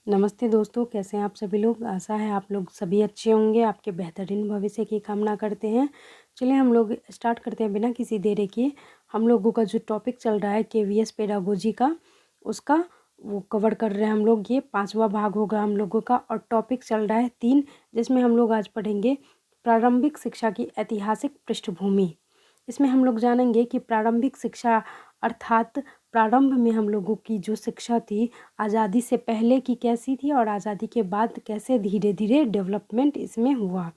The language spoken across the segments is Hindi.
नमस्ते दोस्तों, कैसे हैं आप सभी लोग। आशा है आप लोग सभी अच्छे होंगे। आपके बेहतरीन भविष्य की कामना करते हैं। चलिए हम लोग स्टार्ट करते हैं बिना किसी देरी के। हम लोगों का जो टॉपिक चल रहा है केवीएस पेडागोजी का, उसका वो कवर कर रहे हैं हम लोग। ये 5वां भाग होगा हम लोगों का और टॉपिक चल रहा है 3, जिसमें हम लोग आज पढ़ेंगे प्रारंभिक शिक्षा की ऐतिहासिक पृष्ठभूमि। इसमें हम लोग जानेंगे कि प्रारंभिक शिक्षा अर्थात प्रारंभ में हम लोगों की जो शिक्षा थी आज़ादी से पहले की कैसी थी और आज़ादी के बाद कैसे धीरे धीरे डेवलपमेंट इसमें हुआ।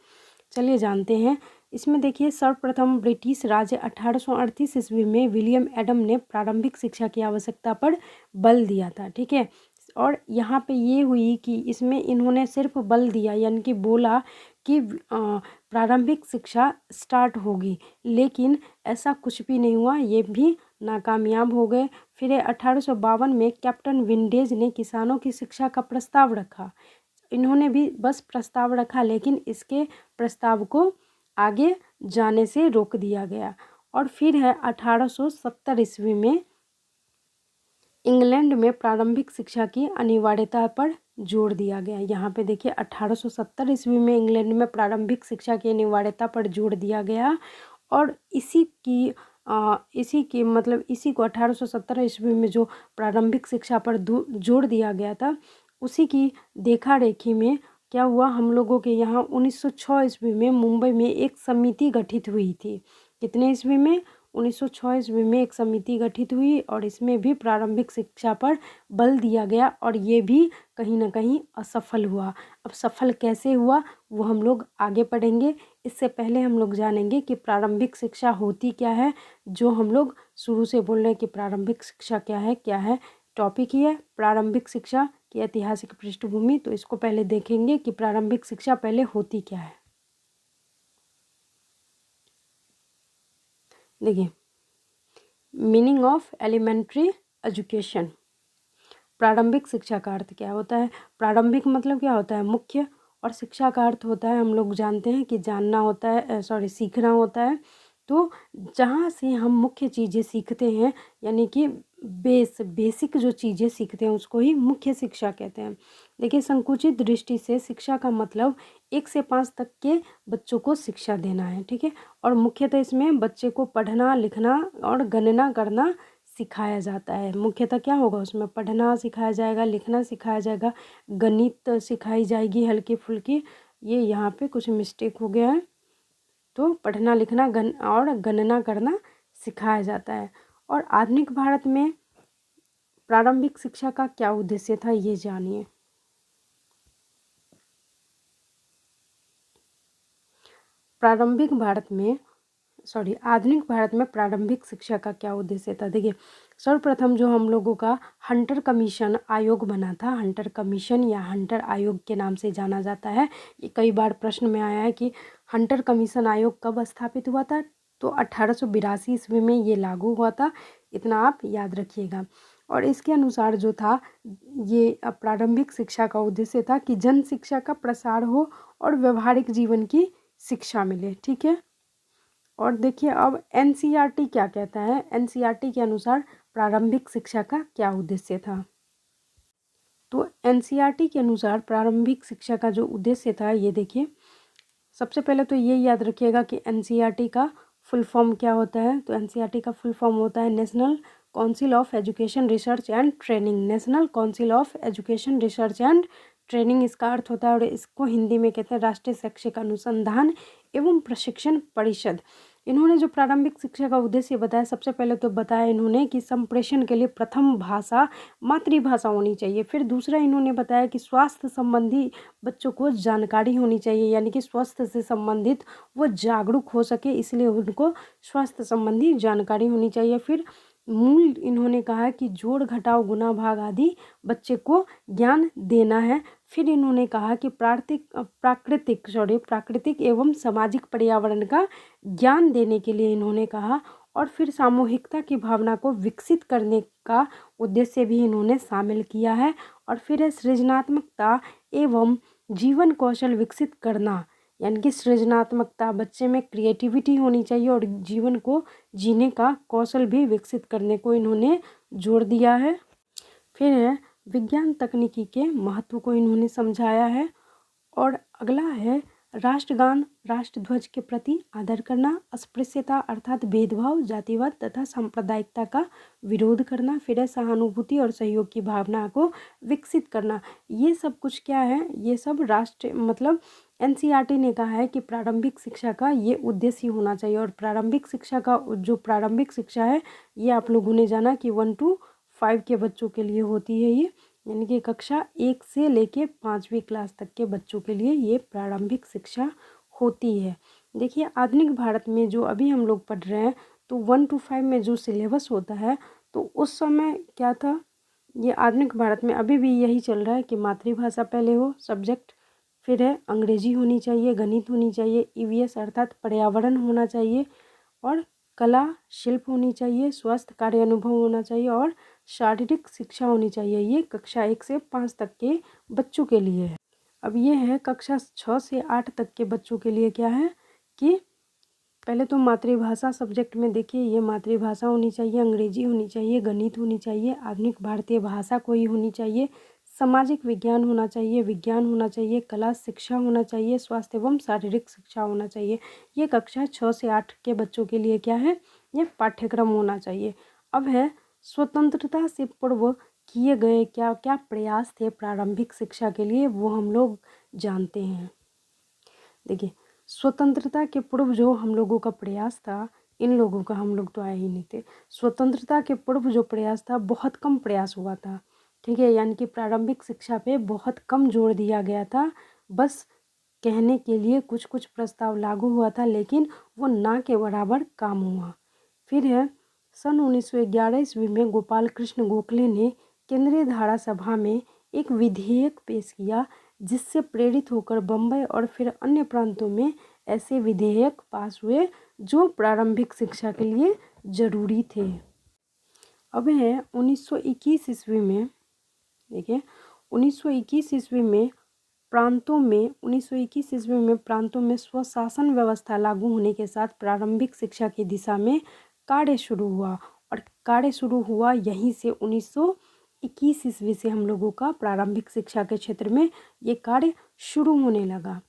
चलिए जानते हैं। इसमें देखिए, सर्वप्रथम ब्रिटिश राज 1838 ईस्वी में विलियम एडम ने प्रारंभिक शिक्षा की आवश्यकता पर बल दिया था। ठीक है। और यहाँ पे ये हुई कि इसमें इन्होंने सिर्फ बल दिया, यानी कि बोला कि प्रारंभिक शिक्षा स्टार्ट होगी, लेकिन ऐसा कुछ भी नहीं हुआ। ये भी नाकामयाब हो गए। फिर 1852 में कैप्टन विंडेज ने किसानों की शिक्षा का प्रस्ताव रखा। इन्होंने भी बस प्रस्ताव रखा, लेकिन इसके प्रस्ताव को आगे जाने से रोक दिया गया। और फिर है 1870 ईस्वी में इंग्लैंड में प्रारंभिक शिक्षा की अनिवार्यता पर जोर दिया गया। यहाँ पे देखिए 1870 ईस्वी में इंग्लैंड में प्रारंभिक शिक्षा की अनिवार्यता पर जोर दिया गया। और इसी को 1870 ईस्वी में जो प्रारंभिक शिक्षा पर जोर दिया गया था, उसी की देखा रेखी में क्या हुआ, हम लोगों के यहाँ 1906 ईस्वी में मुंबई में एक समिति गठित हुई थी। कितने ईस्वी में? 1906 ईस्वी में एक समिति गठित हुई और इसमें भी प्रारंभिक शिक्षा पर बल दिया गया और ये भी कहीं ना कहीं असफल हुआ। अब सफल कैसे हुआ वो हम लोग आगे पढ़ेंगे। इससे पहले हम लोग जानेंगे कि प्रारंभिक शिक्षा होती क्या है। जो हम लोग शुरू से बोल रहे हैं कि प्रारंभिक शिक्षा क्या है, टॉपिक ही है प्रारंभिक शिक्षा की ऐतिहासिक पृष्ठभूमि। तो इसको पहले देखेंगे कि प्रारंभिक शिक्षा पहले होती क्या है। देखिए, मीनिंग ऑफ एलिमेंट्री एजुकेशन। प्रारंभिक शिक्षा का अर्थ क्या होता है? प्रारंभिक मतलब क्या होता है? मुख्य। और शिक्षा का अर्थ होता है, हम लोग जानते हैं कि जानना होता है, सीखना होता है। तो जहाँ से हम मुख्य चीज़ें सीखते हैं, यानी कि बेसिक जो चीज़ें सीखते हैं उसको ही मुख्य शिक्षा कहते हैं। देखिए, संकुचित दृष्टि से शिक्षा का मतलब 1 से 5 तक के बच्चों को शिक्षा देना है। ठीक है। और मुख्यतः इसमें बच्चे को पढ़ना, लिखना और गणना करना सिखाया जाता है। मुख्यतः क्या होगा उसमें? पढ़ना सिखाया जाएगा, लिखना सिखाया जाएगा, गणित सिखाई जाएगी हल्की फुल्की। ये यहाँ पे कुछ मिस्टेक हो गया है। तो पढ़ना, लिखना और गणना करना सिखाया जाता है। और आधुनिक भारत में प्रारंभिक शिक्षा का क्या उद्देश्य था, ये जानिए। आधुनिक भारत में प्रारंभिक शिक्षा का क्या उद्देश्य था? देखिए, सर्वप्रथम जो हम लोगों का हंटर कमीशन आयोग बना था, हंटर कमीशन या हंटर आयोग के नाम से जाना जाता है। ये कई बार प्रश्न में आया है कि हंटर कमीशन आयोग कब स्थापित हुआ था। तो 1882 ईस्वी में ये लागू हुआ था। इतना आप याद रखिएगा। और इसके अनुसार जो था, ये प्रारंभिक शिक्षा का उद्देश्य था कि जन शिक्षा का प्रसार हो और व्यवहारिक जीवन की शिक्षा मिले। ठीक है। और देखिए, अब एनसीईआरटी क्या कहता है। एनसीईआरटी के अनुसार प्रारंभिक शिक्षा का क्या उद्देश्य था। तो एनसीईआरटी के अनुसार प्रारंभिक शिक्षा का जो उद्देश्य था, ये देखिए, सबसे पहले तो ये याद रखिएगा कि एनसीईआरटी का फुल फॉर्म क्या होता है। तो एनसीईआरटी का फुल फॉर्म होता है national council of education research and training. National council of education research and training इसका अर्थ होता है। और इसको हिंदी में कहते हैं राष्ट्रीय शैक्षिक अनुसंधान एवं प्रशिक्षण परिषद। इन्होंने जो प्रारंभिक शिक्षा का उद्देश्य बताया, सबसे पहले तो बताया इन्होंने कि संप्रेषण के लिए प्रथम भाषा मातृभाषा होनी चाहिए। फिर दूसरा इन्होंने बताया कि स्वास्थ्य संबंधी बच्चों को जानकारी होनी चाहिए, यानी कि स्वास्थ्य से संबंधित वो जागरूक हो सके, इसलिए उनको स्वास्थ्य संबंधी जानकारी होनी चाहिए। फिर मूल इन्होंने कहा कि जोड़ घटाव गुणा भाग आदि बच्चे को ज्ञान देना है। फिर इन्होंने कहा कि प्राकृतिक एवं सामाजिक पर्यावरण का ज्ञान देने के लिए इन्होंने कहा। और फिर सामूहिकता की भावना को विकसित करने का उद्देश्य भी इन्होंने शामिल किया है। और फिर है सृजनात्मकता एवं जीवन कौशल विकसित करना, यानी कि सृजनात्मकता, बच्चे में क्रिएटिविटी होनी चाहिए और जीवन को जीने का कौशल भी विकसित करने को इन्होंने जोर दिया है। फिर है विज्ञान तकनीकी के महत्व को इन्होंने समझाया है। और अगला है राष्ट्रगान, राष्ट्रध्वज के प्रति आदर करना, अस्पृश्यता अर्थात भेदभाव, जातिवाद तथा सांप्रदायिकता का विरोध करना, फिर है सहानुभूति और सहयोग की भावना को विकसित करना। ये सब कुछ क्या है, ये सब राष्ट्र मतलब एनसीईआरटी ने कहा है कि प्रारंभिक शिक्षा का ये उद्देश्य ही होना चाहिए। और प्रारंभिक शिक्षा का जो प्रारंभिक शिक्षा है ये आप लोगों ने जाना कि 1 to 5 के बच्चों के लिए होती है ये, यानी कि कक्षा 1 से लेके 5वीं क्लास तक के बच्चों के लिए ये प्रारंभिक शिक्षा होती है। देखिए आधुनिक भारत में जो अभी हम लोग पढ़ रहे हैं तो 1 to 5 में जो सिलेबस होता है तो उस समय क्या था, ये आधुनिक भारत में अभी भी यही चल रहा है कि मातृभाषा पहले हो सब्जेक्ट, फिर है अंग्रेजी होनी चाहिए, गणित होनी चाहिए, ईवीएस अर्थात पर्यावरण होना चाहिए, और कला शिल्प होनी चाहिए, स्वास्थ्य कार्य अनुभव होना चाहिए और शारीरिक शिक्षा होनी चाहिए। ये कक्षा 1 से 5 तक के बच्चों के लिए है। अब ये है कक्षा 6 से 8 तक के बच्चों के लिए क्या है कि पहले तो मातृभाषा सब्जेक्ट में देखिए ये मातृभाषा होनी चाहिए, अंग्रेजी होनी चाहिए, गणित होनी चाहिए, आधुनिक भारतीय भाषा कोई होनी चाहिए, सामाजिक विज्ञान होना चाहिए, विज्ञान होना चाहिए, कला शिक्षा होना चाहिए, स्वास्थ्य एवं शारीरिक शिक्षा होना चाहिए। ये कक्षा 6 से 8 के बच्चों के लिए क्या है, ये पाठ्यक्रम होना चाहिए। अब है स्वतंत्रता से पूर्व किए गए क्या क्या प्रयास थे प्रारंभिक शिक्षा के लिए, वो हम लोग जानते हैं। देखिए स्वतंत्रता के पूर्व जो हम लोगों का प्रयास था, इन लोगों का, हम लोग तो आए ही नहीं थे, स्वतंत्रता के पूर्व जो प्रयास था बहुत कम प्रयास हुआ था, ठीक है, यानी कि प्रारंभिक शिक्षा पे बहुत कम जोर दिया गया था। बस कहने के लिए कुछ कुछ प्रस्ताव लागू हुआ था लेकिन वो ना के बराबर काम हुआ। फिर है सन 1911 ईस्वी में गोपाल कृष्ण गोखले ने केंद्रीय धारा सभा में एक विधेयक पेश किया जिससे प्रेरित होकर बम्बई और फिर अन्य प्रांतों में ऐसे विधेयक पास हुए जो प्रारंभिक शिक्षा के लिए जरूरी थे। अब है 1921 ईस्वी में, देखिए 1921 ईस्वी में प्रांतों में 1921 ईस्वी में प्रांतों में स्वशासन व्यवस्था लागू होने के साथ प्रारंभिक शिक्षा की दिशा में कार्य शुरू हुआ। और कार्य शुरू हुआ यहीं से 1921 ईस्वी से हम लोगों का प्रारंभिक शिक्षा के क्षेत्र में ये कार्य शुरू होने लगा।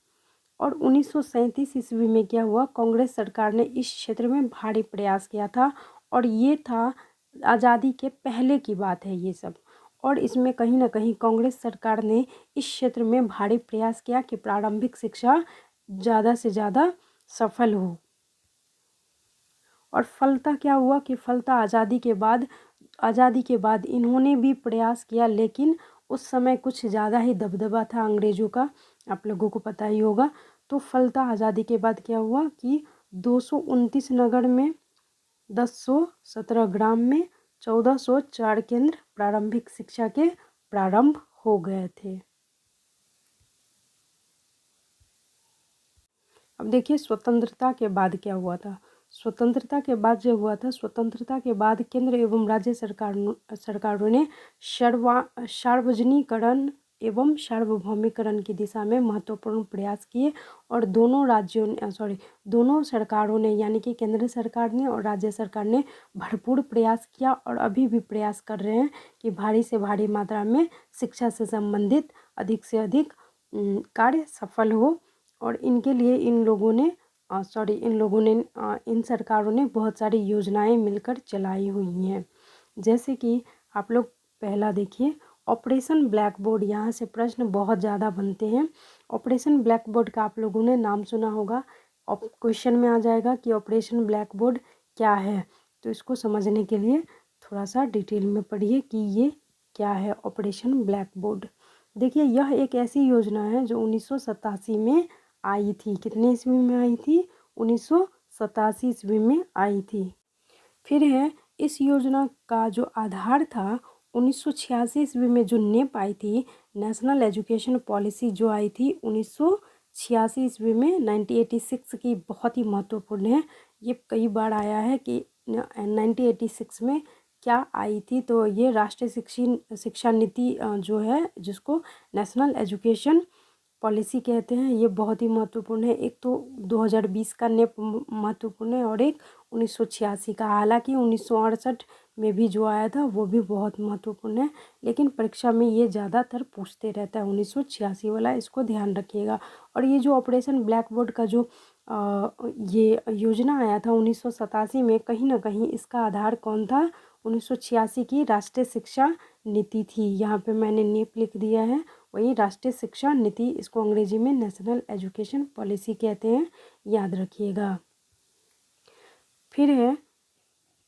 और 1937 ईस्वी में क्या हुआ, कांग्रेस सरकार ने इस क्षेत्र में भारी प्रयास किया था। और ये था आज़ादी के पहले की बात है ये सब। और इसमें कहीं ना कहीं कांग्रेस सरकार ने इस क्षेत्र में भारी प्रयास किया कि प्रारंभिक शिक्षा ज़्यादा से ज़्यादा सफल हो। और फलता क्या हुआ कि फलता आज़ादी के बाद इन्होंने भी प्रयास किया लेकिन उस समय कुछ ज़्यादा ही दबदबा था अंग्रेज़ों का, आप लोगों को पता ही होगा। तो फलता आज़ादी के बाद क्या हुआ कि 229 नगर में, 1017 ग्राम में 1404 केंद्र प्रारंभिक शिक्षा के प्रारंभ हो गए थे। अब देखिए स्वतंत्रता के बाद क्या हुआ था। स्वतंत्रता के बाद जो हुआ था, स्वतंत्रता के बाद केंद्र एवं राज्य सरकारों ने सार्वजनिकरण एवं सार्वभौमिकरण की दिशा में महत्वपूर्ण प्रयास किए। और दोनों सरकारों ने यानी कि केंद्र सरकार ने और राज्य सरकार ने भरपूर प्रयास किया और अभी भी प्रयास कर रहे हैं कि भारी से भारी मात्रा में शिक्षा से संबंधित अधिक से अधिक कार्य सफल हो। और इनके लिए इन सरकारों ने बहुत सारी योजनाएं मिलकर चलाई हुई हैं। जैसे कि आप लोग पहला देखिए ऑपरेशन ब्लैक बोर्ड, यहाँ से प्रश्न बहुत ज़्यादा बनते हैं। ऑपरेशन ब्लैक बोर्ड का आप लोगों ने नाम सुना होगा, क्वेश्चन में आ जाएगा कि ऑपरेशन ब्लैक बोर्ड क्या है। तो इसको समझने के लिए थोड़ा सा डिटेल में पढ़िए कि ये क्या है ऑपरेशन ब्लैक बोर्ड। देखिए यह एक ऐसी योजना है जो 1987 में आई थी। कितने ईस्वी में आई थी? 1987 ईस्वी में आई थी। फिर है इस योजना का जो आधार था 1986 ईस्वी में जो नेप आई थी, नेशनल एजुकेशन पॉलिसी जो आई थी 1986 ईस्वी में, 1986 की बहुत ही महत्वपूर्ण है। ये कई बार आया है कि 1986 में क्या आई थी, तो ये राष्ट्रीय शिक्षा नीति जो है जिसको नेशनल एजुकेशन पॉलिसी कहते हैं, ये बहुत ही महत्वपूर्ण है। एक तो 2020 का नेप महत्वपूर्ण है और एक 1986 का। हालांकि 1968 में भी जो आया था वो भी बहुत महत्वपूर्ण है, लेकिन परीक्षा में ये ज़्यादातर पूछते रहता है 1986 वाला, इसको ध्यान रखिएगा। और ये जो ऑपरेशन ब्लैक बोर्ड का जो ये योजना आया था 1987 में, कहीं ना कहीं इसका आधार कौन था? 1986 की राष्ट्रीय शिक्षा नीति थी। यहाँ पे मैंने नेप लिख दिया है, वही राष्ट्रीय शिक्षा नीति, इसको अंग्रेजी में नेशनल एजुकेशन पॉलिसी कहते हैं, याद रखिएगा। फिर है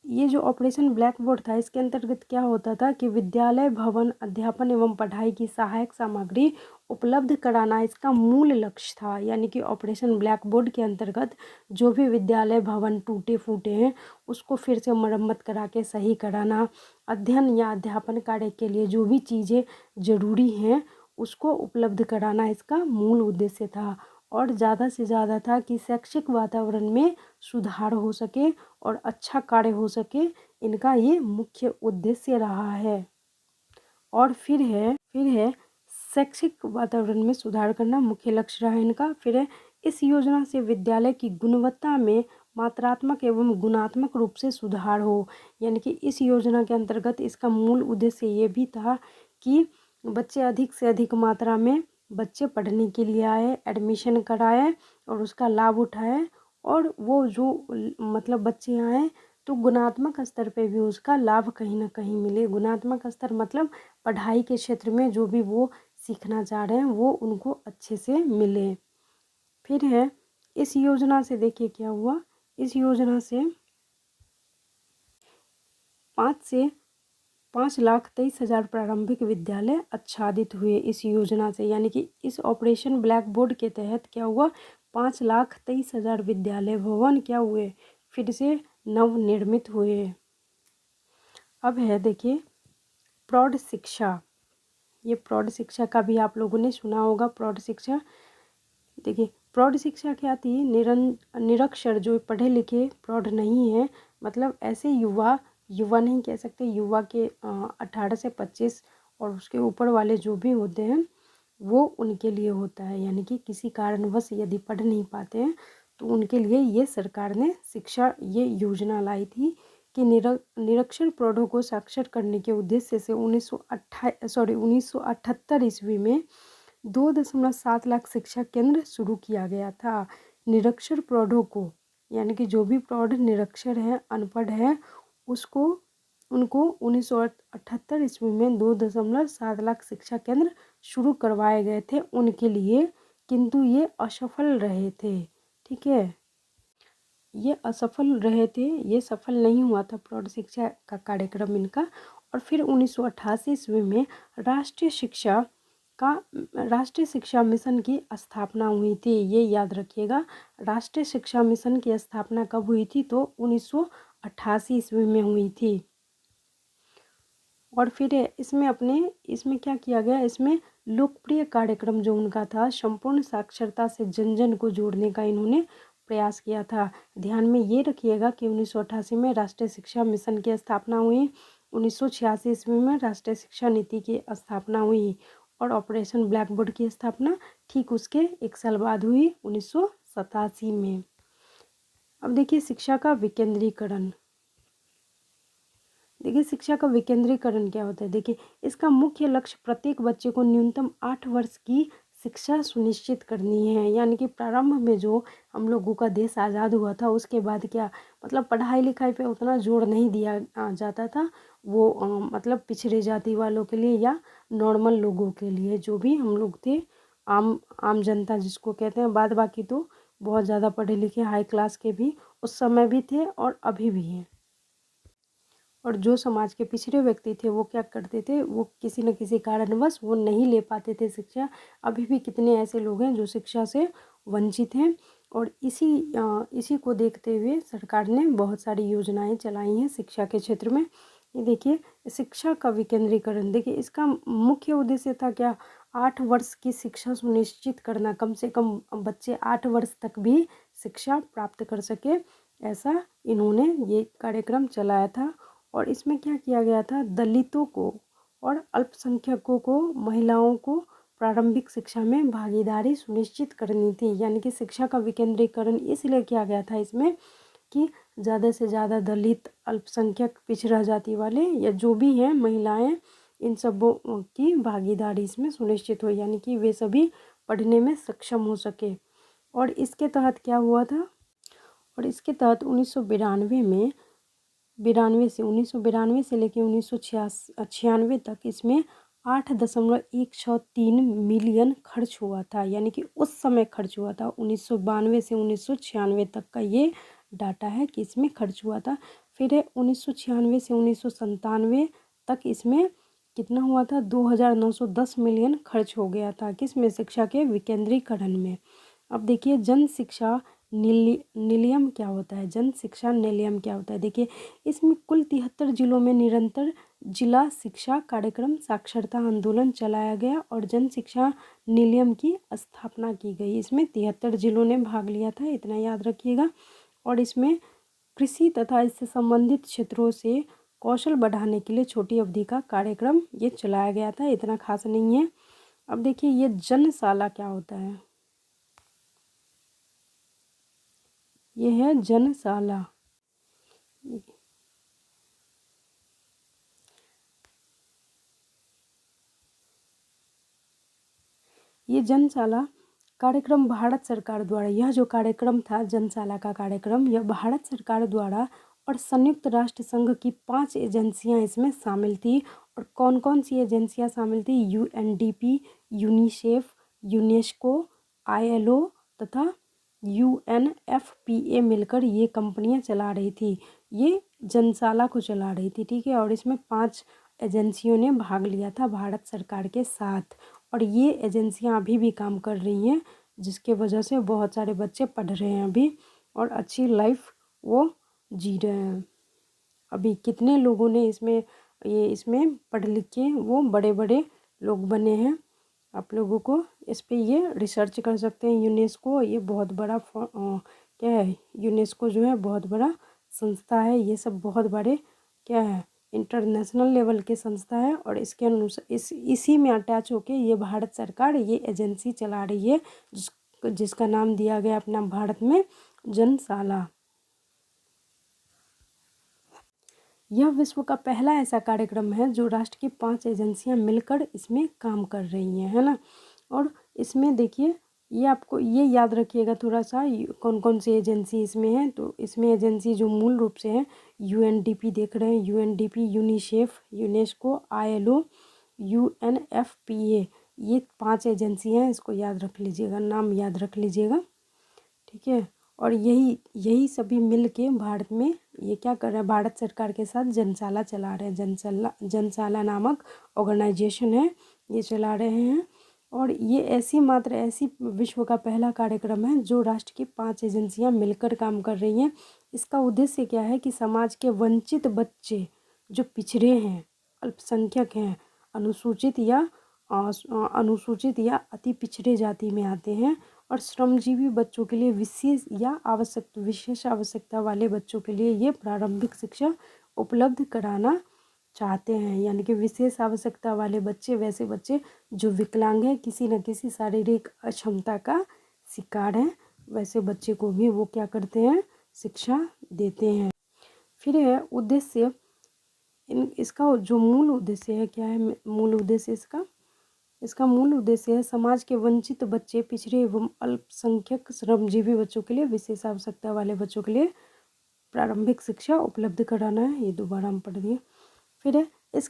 ये जो ऑपरेशन ब्लैक बोर्ड था, इसके अंतर्गत क्या होता था कि विद्यालय भवन अध्यापन एवं पढ़ाई की सहायक सामग्री उपलब्ध कराना इसका मूल लक्ष्य था। यानी कि ऑपरेशन ब्लैक बोर्ड के अंतर्गत जो भी विद्यालय भवन टूटे फूटे हैं उसको फिर से मरम्मत करा के सही कराना, अध्ययन या अध्यापन कार्य के लिए जो भी चीज़ें ज़रूरी हैं उसको उपलब्ध कराना इसका मूल उद्देश्य था। और ज़्यादा से ज़्यादा था कि शैक्षिक वातावरण में सुधार हो सके और अच्छा कार्य हो सके, इनका ये मुख्य उद्देश्य रहा है। और फिर है शैक्षिक वातावरण में सुधार करना मुख्य लक्ष्य रहा इनका। फिर है इस योजना से विद्यालय की गुणवत्ता में मात्रात्मक एवं गुणात्मक रूप से सुधार हो। यानी कि इस योजना के अंतर्गत इसका मूल उद्देश्य ये भी था कि बच्चे अधिक से अधिक मात्रा में बच्चे पढ़ने के लिए आए, एडमिशन कराए और उसका लाभ उठाए, और वो जो मतलब बच्चे आए तो गुणात्मक स्तर पे भी उसका लाभ कहीं ना कहीं मिले। गुणात्मक स्तर मतलब पढ़ाई के क्षेत्र में जो भी वो सीखना चाह रहे हैं वो उनको अच्छे से मिले। फिर है इस योजना से देखिए क्या हुआ, इस योजना से 5,23,000 प्रारंभिक विद्यालय आच्छादित हुए इस योजना से। यानी कि इस ऑपरेशन ब्लैक बोर्ड के तहत क्या हुआ, 5,23,000 विद्यालय भवन क्या हुए, फिर से नवनिर्मित हुए। अब है देखिए प्रौढ़ शिक्षा। ये प्रौढ़ शिक्षा का भी आप लोगों ने सुना होगा। प्रौढ़ शिक्षा, देखिए प्रौढ़ शिक्षा क्या थी, निरक्षर जो पढ़े लिखे प्रौढ़ नहीं है, मतलब ऐसे युवा, युवा नहीं कह सकते, युवा के 18 से 25 और उसके ऊपर वाले जो भी होते हैं वो उनके लिए होता है। यानी कि किसी कारणवश यदि पढ़ नहीं पाते हैं तो उनके लिए ये सरकार ने शिक्षा ये योजना लाई थी कि निरक्षर प्रौढ़ों को साक्षर करने के उद्देश्य से 1978 ईस्वी में 2.7 लाख शिक्षा केंद्र शुरू किया गया था। निरक्षर प्रौढ़ों को, यानी कि जो भी प्रौढ़ निरक्षर है, अनपढ़ है, उसको उनको 1978 ईस्वी में 2.7 लाख शिक्षा केंद्र शुरू करवाए गए थे उनके लिए, किंतु ये असफल रहे थे। ठीक है, ये असफल रहे थे, ये सफल नहीं हुआ था प्रौढ़ शिक्षा का कार्यक्रम इनका। और फिर 1988 ईस्वी में राष्ट्रीय शिक्षा मिशन की स्थापना हुई थी। ये याद रखिएगा, राष्ट्रीय शिक्षा मिशन की स्थापना कब हुई थी, तो 1988 ईस्वी में हुई थी। और फिर इसमें क्या किया गया, इसमें लोकप्रिय कार्यक्रम जो उनका था, संपूर्ण साक्षरता से जन जन को जोड़ने का इन्होंने प्रयास किया था। ध्यान में ये रखिएगा कि 1988 में राष्ट्रीय शिक्षा मिशन की स्थापना हुई, 1986 ईस्वी में राष्ट्रीय शिक्षा नीति की स्थापना हुई, और ऑपरेशन ब्लैक बोर्ड की स्थापना ठीक उसके 1 साल बाद हुई, 1987 में। अब देखिए शिक्षा का विकेंद्रीकरण। देखिए शिक्षा का विकेंद्रीकरण क्या होता है, देखिए इसका मुख्य लक्ष्य प्रत्येक बच्चे को न्यूनतम 8 वर्ष की शिक्षा सुनिश्चित करनी है। यानी कि प्रारंभ में जो हम लोगों का देश आज़ाद हुआ था उसके बाद क्या, मतलब पढ़ाई लिखाई पे उतना जोर नहीं दिया जाता था, वो मतलब पिछड़े जाति वालों के लिए या नॉर्मल लोगों के लिए, जो भी हम लोग थे, आम जनता जिसको कहते हैं। बाद बाकी तो बहुत ज़्यादा पढ़े लिखे हाई क्लास के भी उस समय भी थे और अभी भी हैं। और जो समाज के पिछड़े व्यक्ति थे वो क्या करते थे, वो किसी न किसी कारणवश वो नहीं ले पाते थे शिक्षा। अभी भी कितने ऐसे लोग हैं जो शिक्षा से वंचित हैं, और इसी को देखते हुए सरकार ने बहुत सारी योजनाएं चलाई हैं शिक्षा के क्षेत्र में। ये देखिए शिक्षा का विकेंद्रीकरण, देखिए इसका मुख्य उद्देश्य था क्या, 8 वर्ष की शिक्षा सुनिश्चित करना, कम से कम बच्चे 8 वर्ष तक भी शिक्षा प्राप्त कर सके, ऐसा इन्होंने ये कार्यक्रम चलाया था। और इसमें क्या किया गया था, दलितों को और अल्पसंख्यकों को, महिलाओं को प्रारंभिक शिक्षा में भागीदारी सुनिश्चित करनी थी, यानी कि शिक्षा का विकेंद्रीकरण इसलिए किया गया था इसमें कि ज़्यादा से ज़्यादा दलित, अल्पसंख्यक, पिछड़ा जाति वाले या जो भी हैं महिलाएं, इन सबों की भागीदारी इसमें सुनिश्चित हो, यानी कि वे सभी पढ़ने में सक्षम हो सके। और इसके तहत क्या हुआ था, और इसके तहत 1992 में 1992 से लेकर 1996 तक इसमें 8.163 मिलियन खर्च हुआ था, यानी कि उस समय खर्च हुआ था। 1992 से 1996 तक का ये डाटा है कि इसमें खर्च हुआ था। फिर 1996 से 1997 तक इसमें कितना हुआ था, 2,910 मिलियन खर्च हो गया था किसमें, शिक्षा के विकेंद्रीकरण में। अब देखिए जन शिक्षा निलयम क्या होता है, जन शिक्षा निलयम क्या होता है। देखिए इसमें कुल 73 जिलों में निरंतर जिला शिक्षा कार्यक्रम साक्षरता आंदोलन चलाया गया और जन शिक्षा निलयम की स्थापना की गई। इसमें 73 जिलों ने भाग लिया था, इतना याद रखिएगा। और इसमें कृषि तथा इससे संबंधित क्षेत्रों से कौशल बढ़ाने के लिए छोटी अवधि का कार्यक्रम ये चलाया गया था, इतना खास नहीं है। अब देखिए ये जनशाला क्या होता है, ये है जनशाला। ये जनशाला कार्यक्रम भारत सरकार द्वारा, यह जो कार्यक्रम था जनशाला का कार्यक्रम, यह भारत सरकार द्वारा और संयुक्त राष्ट्र संघ की 5 एजेंसियां इसमें शामिल थी। और कौन कौन सी एजेंसियां शामिल थी, UNDP, यूनिसेफ, यूनेस्को, ILO तथा UNFPA मिलकर ये कंपनियां चला रही थी, ये जनशाला को चला रही थी, ठीक है। और इसमें 5 एजेंसियों ने भाग लिया था भारत सरकार के साथ, और ये एजेंसियां अभी भी काम कर रही हैं, जिसके वजह से बहुत सारे बच्चे पढ़ रहे हैं अभी और अच्छी लाइफ वो जी रहे हैं। अभी कितने लोगों ने इसमें पढ़ लिख के वो बड़े बड़े लोग बने हैं, आप लोगों को इस पे ये रिसर्च कर सकते हैं। यूनेस्को ये बहुत बड़ा क्या है, यूनेस्को जो है बहुत बड़ा संस्था है, ये सब बहुत बड़े क्या है इंटरनेशनल लेवल के संस्था है। और इसके अनुसार इसी में अटैच होके ये भारत सरकार ये एजेंसी चला रही है, जिसका नाम दिया गया अपना भारत में जनशाला। यह विश्व का पहला ऐसा कार्यक्रम है जो राष्ट्र की 5 एजेंसियां मिलकर इसमें काम कर रही हैं, है ना। और इसमें देखिए ये आपको ये याद रखिएगा थोड़ा सा कौन कौन सी एजेंसी इसमें है। तो इसमें एजेंसी जो मूल रूप से है UNDP देख रहे हैं, UNDP, UNICEF, UNESCO, ILO, UNFPA, ये 5 एजेंसी हैं, इसको याद रख लीजिएगा, नाम याद रख लीजिएगा, ठीक है। और यही सभी मिल के भारत में ये क्या कर रहे हैं, भारत सरकार के साथ जनशाला चला रहे हैं। जनशाला नामक ऑर्गेनाइजेशन है, ये चला रहे हैं। और ये ऐसी विश्व का पहला कार्यक्रम है जो राष्ट्र की 5 एजेंसियां मिलकर काम कर रही हैं। इसका उद्देश्य क्या है कि समाज के वंचित बच्चे जो पिछड़े हैं, अल्पसंख्यक हैं, अनुसूचित या अति पिछड़े जाति में आते हैं और श्रमजीवी बच्चों के लिए विशेष आवश्यकता वाले बच्चों के लिए ये प्रारंभिक शिक्षा उपलब्ध कराना चाहते हैं। यानी कि विशेष आवश्यकता वाले बच्चे, वैसे बच्चे जो विकलांग हैं, किसी न किसी शारीरिक अक्षमता का शिकार हैं, वैसे बच्चे को भी वो क्या करते हैं, शिक्षा देते हैं। फिर है उद्देश्य, इसका जो मूल उद्देश्य है क्या है, मूल उद्देश्य इसका मूल उद्देश्य है समाज के वंचित बच्चे, पिछड़े एवं अल्पसंख्यक श्रमजीवी बच्चों के लिए, विशेष आवश्यकता वाले बच्चों के लिए प्रारंभिक शिक्षा उपलब्ध कराना है। ये दोबारा हम पढ़ दिए। फिर है इस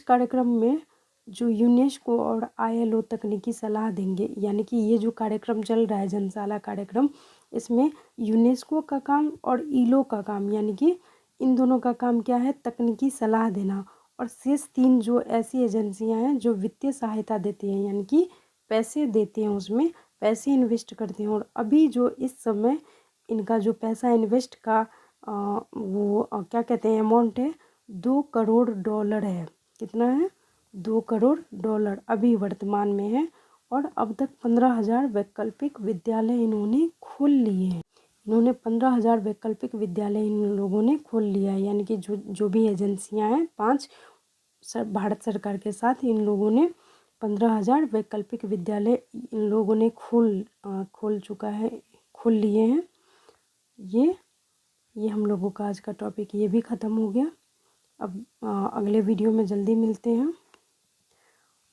कार्यक्रम में जो यूनेस्को और ILO तकनीकी सलाह देंगे, यानी कि ये जो कार्यक्रम चल रहा है जनशाला कार्यक्रम, इसमें यूनेस्को का काम और ILO का काम, यानी कि इन दोनों का काम क्या है, तकनीकी सलाह देना। और शेष 3 जो ऐसी एजेंसियां हैं जो वित्तीय सहायता देती हैं, यानी कि पैसे देते हैं, उसमें पैसे इन्वेस्ट करते हैं। और अभी जो इस समय इनका जो पैसा इन्वेस्ट का क्या कहते हैं अमाउंट है, $2 करोड़ है। कितना है, $2 करोड़ अभी वर्तमान में है। और अब तक 15,000 वैकल्पिक विद्यालय इन्होंने खोल लिए हैं। 15,000 वैकल्पिक विद्यालय इन लोगों ने खोल लिया है, यानी कि जो भी एजेंसियां हैं 5 भारत सरकार के साथ इन लोगों ने 15,000 वैकल्पिक विद्यालय इन लोगों ने खोल चुका है, खोल लिए हैं। ये हम लोगों का आज का टॉपिक ये भी ख़त्म हो गया। अब अगले वीडियो में जल्दी मिलते हैं।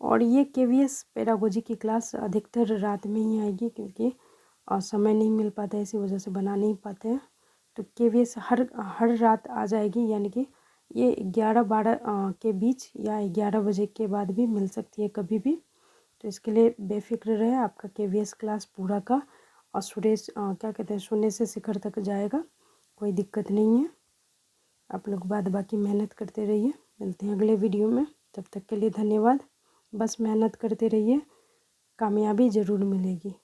और ये KVS पेडागोजी की क्लास अधिकतर रात में ही आएगी, क्योंकि समय नहीं मिल पाता है, इसी वजह से बना नहीं पाते हैं। तो KVS हर रात आ जाएगी, यानी कि ये 11-12 के बीच या 11 बजे के बाद भी मिल सकती है कभी भी। तो इसके लिए बेफिक्र रहे, आपका KVS क्लास पूरा का और क्या कहते हैं, शून्य से शिखर तक जाएगा, कोई दिक्कत नहीं है। आप लोग बाद बाकी मेहनत करते रहिए। मिलते हैं अगले वीडियो में, तब तक के लिए धन्यवाद। बस मेहनत करते रहिए, कामयाबी ज़रूर मिलेगी।